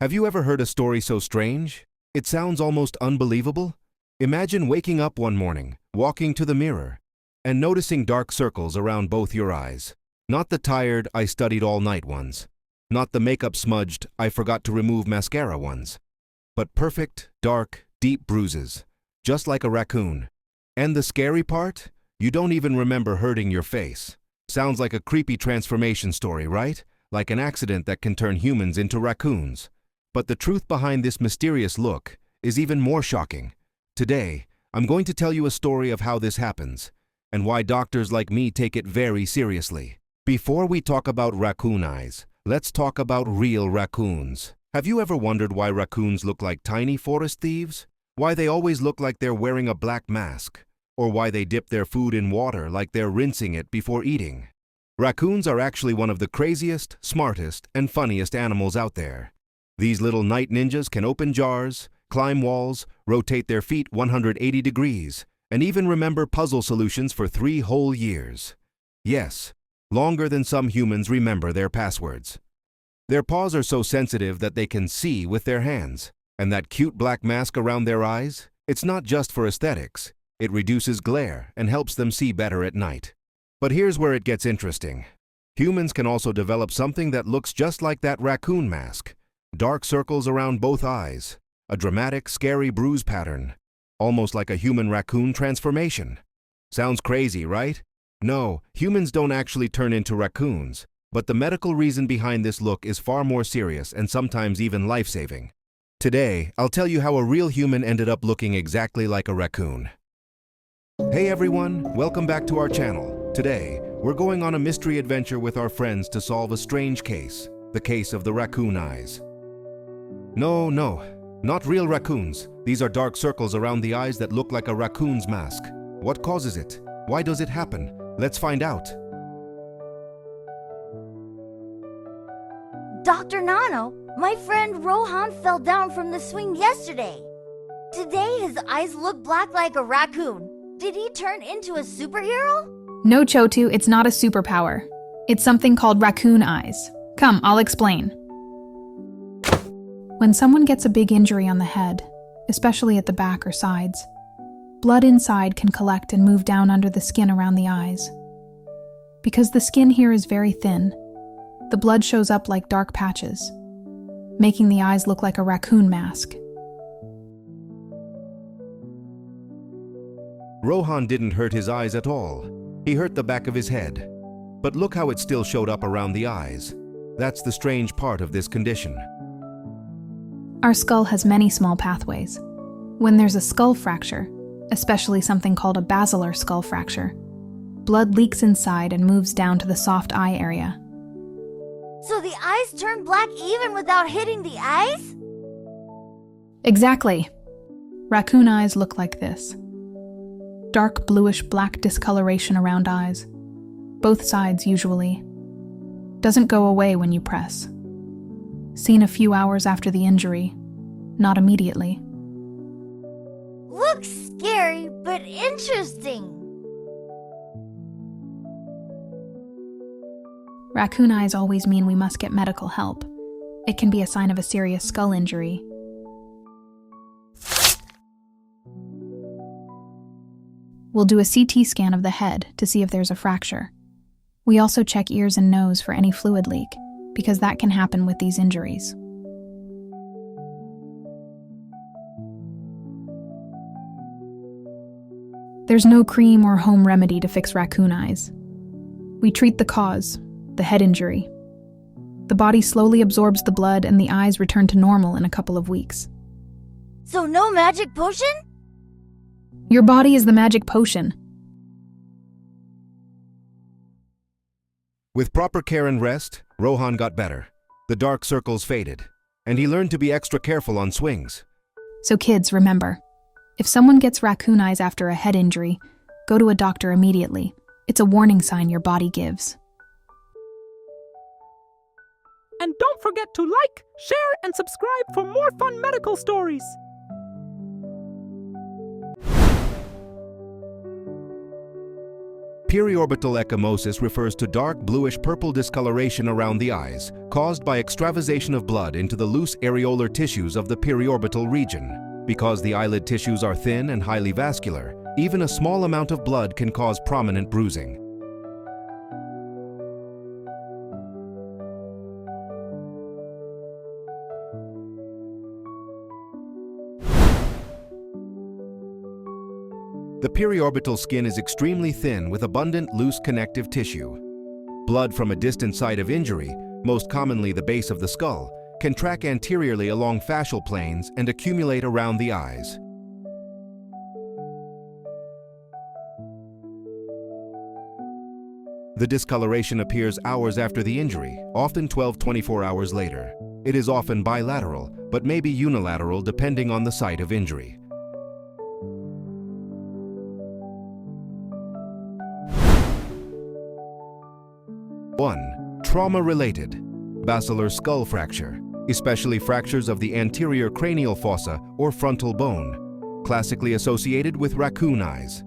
Have you ever heard a story so strange? It sounds almost unbelievable. Imagine waking up one morning, walking to the mirror, and noticing dark circles around both your eyes. Not the tired, I studied all night ones. Not the makeup smudged, I forgot to remove mascara ones. But perfect, dark, deep bruises, just like a raccoon. And the scary part? You don't even remember hurting your face. Sounds like a creepy transformation story, right? Like an accident that can turn humans into raccoons. But the truth behind this mysterious look is even more shocking. Today, I'm going to tell you a story of how this happens, and why doctors like me take it very seriously. Before we talk about raccoon eyes, let's talk about real raccoons. Have you ever wondered why raccoons look like tiny forest thieves? Why they always look like they're wearing a black mask? Or why they dip their food in water like they're rinsing it before eating? Raccoons are actually one of the craziest, smartest, and funniest animals out there. These little night ninjas can open jars, climb walls, rotate their feet 180 degrees, and even remember puzzle solutions for 3 whole years. Yes, longer than some humans remember their passwords. Their paws are so sensitive that they can see with their hands. And that cute black mask around their eyes? It's not just for aesthetics. It reduces glare and helps them see better at night. But here's where it gets interesting. Humans can also develop something that looks just like that raccoon mask. Dark circles around both eyes. A dramatic, scary bruise pattern. Almost like a human raccoon transformation. Sounds crazy, right? No, humans don't actually turn into raccoons. But the medical reason behind this look is far more serious and sometimes even life-saving. Today, I'll tell you how a real human ended up looking exactly like a raccoon. Hey everyone, welcome back to our channel. Today, we're going on a mystery adventure with our friends to solve a strange case, the case of the raccoon eyes. No, not real raccoons. These are dark circles around the eyes that look like a raccoon's mask. What causes it? Why does it happen? Let's find out. Dr. Nano, my friend Rohan fell down from the swing yesterday. Today his eyes look black like a raccoon. Did he turn into a superhero? No, Chotu, it's not a superpower. It's something called Raccoon Eyes. Come, I'll explain. When someone gets a big injury on the head, especially at the back or sides, blood inside can collect and move down under the skin around the eyes. Because the skin here is very thin, the blood shows up like dark patches, making the eyes look like a raccoon mask. Rohan didn't hurt his eyes at all. He hurt the back of his head. But look how it still showed up around the eyes. That's the strange part of this condition. Our skull has many small pathways. When there's a skull fracture, especially something called a basilar skull fracture, blood leaks inside and moves down to the soft eye area. So the eyes turn black even without hitting the eyes? Exactly. Raccoon eyes look like this. Dark bluish-black discoloration around eyes. Both sides usually. Doesn't go away when you press. Seen a few hours after the injury, not immediately. Looks scary, but interesting. Raccoon eyes always mean we must get medical help. It can be a sign of a serious skull injury. We'll do a CT scan of the head to see if there's a fracture. We also check ears and nose for any fluid leak, because that can happen with these injuries. There's no cream or home remedy to fix raccoon eyes. We treat the cause, the head injury. The body slowly absorbs the blood and the eyes return to normal in a couple of weeks. So no magic potion? Your body is the magic potion. With proper care and rest, Rohan got better. The dark circles faded, and he learned to be extra careful on swings. So kids, remember, if someone gets raccoon eyes after a head injury, go to a doctor immediately. It's a warning sign your body gives. And don't forget to like, share, and subscribe for more fun medical stories. Periorbital ecchymosis refers to dark bluish-purple discoloration around the eyes, caused by extravasation of blood into the loose areolar tissues of the periorbital region. Because the eyelid tissues are thin and highly vascular, even a small amount of blood can cause prominent bruising. The periorbital skin is extremely thin with abundant loose connective tissue. Blood from a distant site of injury, most commonly the base of the skull, can track anteriorly along fascial planes and accumulate around the eyes. The discoloration appears hours after the injury, often 12-24 hours later. It is often bilateral, but may be unilateral depending on the site of injury. 1. Trauma-related. Basilar skull fracture, especially fractures of the anterior cranial fossa or frontal bone, classically associated with raccoon eyes.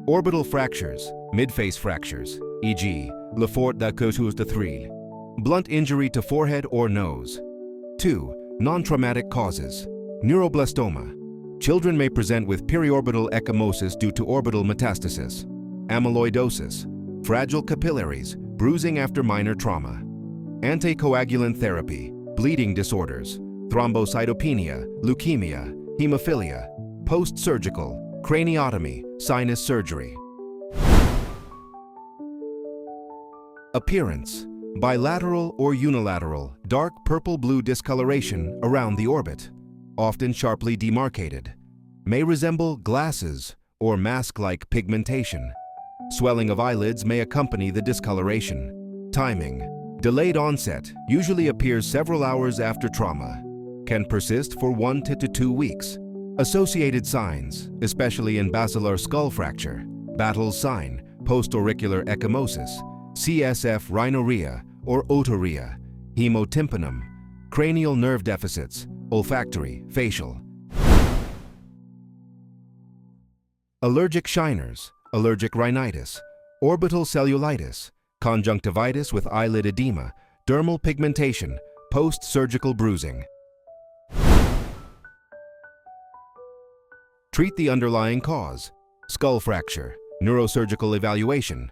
Orbital fractures, midface fractures, e.g., le fort d'acoutus de thrille, blunt injury to forehead or nose. 2. Non-traumatic causes. Neuroblastoma. Children may present with periorbital ecchymosis due to orbital metastasis. Amyloidosis. Fragile capillaries, bruising after minor trauma. Anticoagulant therapy, bleeding disorders, thrombocytopenia, leukemia, hemophilia, post-surgical, craniotomy, sinus surgery. Appearance: bilateral or unilateral, dark purple-blue discoloration around the orbit, often sharply demarcated. May resemble glasses or mask-like pigmentation. Swelling of eyelids may accompany the discoloration. Timing: delayed onset, usually appears several hours after trauma. Can persist for 1 to 2 weeks. Associated signs, especially in basilar skull fracture, Battle's sign, post-auricular ecchymosis, CSF rhinorrhea or otorrhea, hemotympanum, cranial nerve deficits, olfactory, facial. Allergic shiners, allergic rhinitis, orbital cellulitis, conjunctivitis with eyelid edema, dermal pigmentation, post-surgical bruising. Treat the underlying cause: skull fracture, neurosurgical evaluation,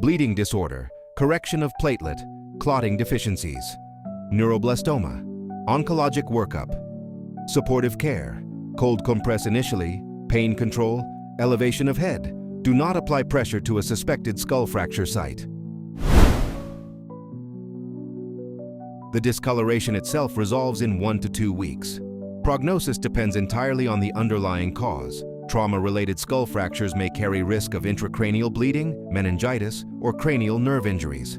bleeding disorder, correction of platelet, clotting deficiencies, neuroblastoma, oncologic workup, supportive care, cold compress initially, pain control, elevation of head. Do not apply pressure to a suspected skull fracture site. The discoloration itself resolves in 1 to 2 weeks. Prognosis depends entirely on the underlying cause. Trauma-related skull fractures may carry risk of intracranial bleeding, meningitis, or cranial nerve injuries.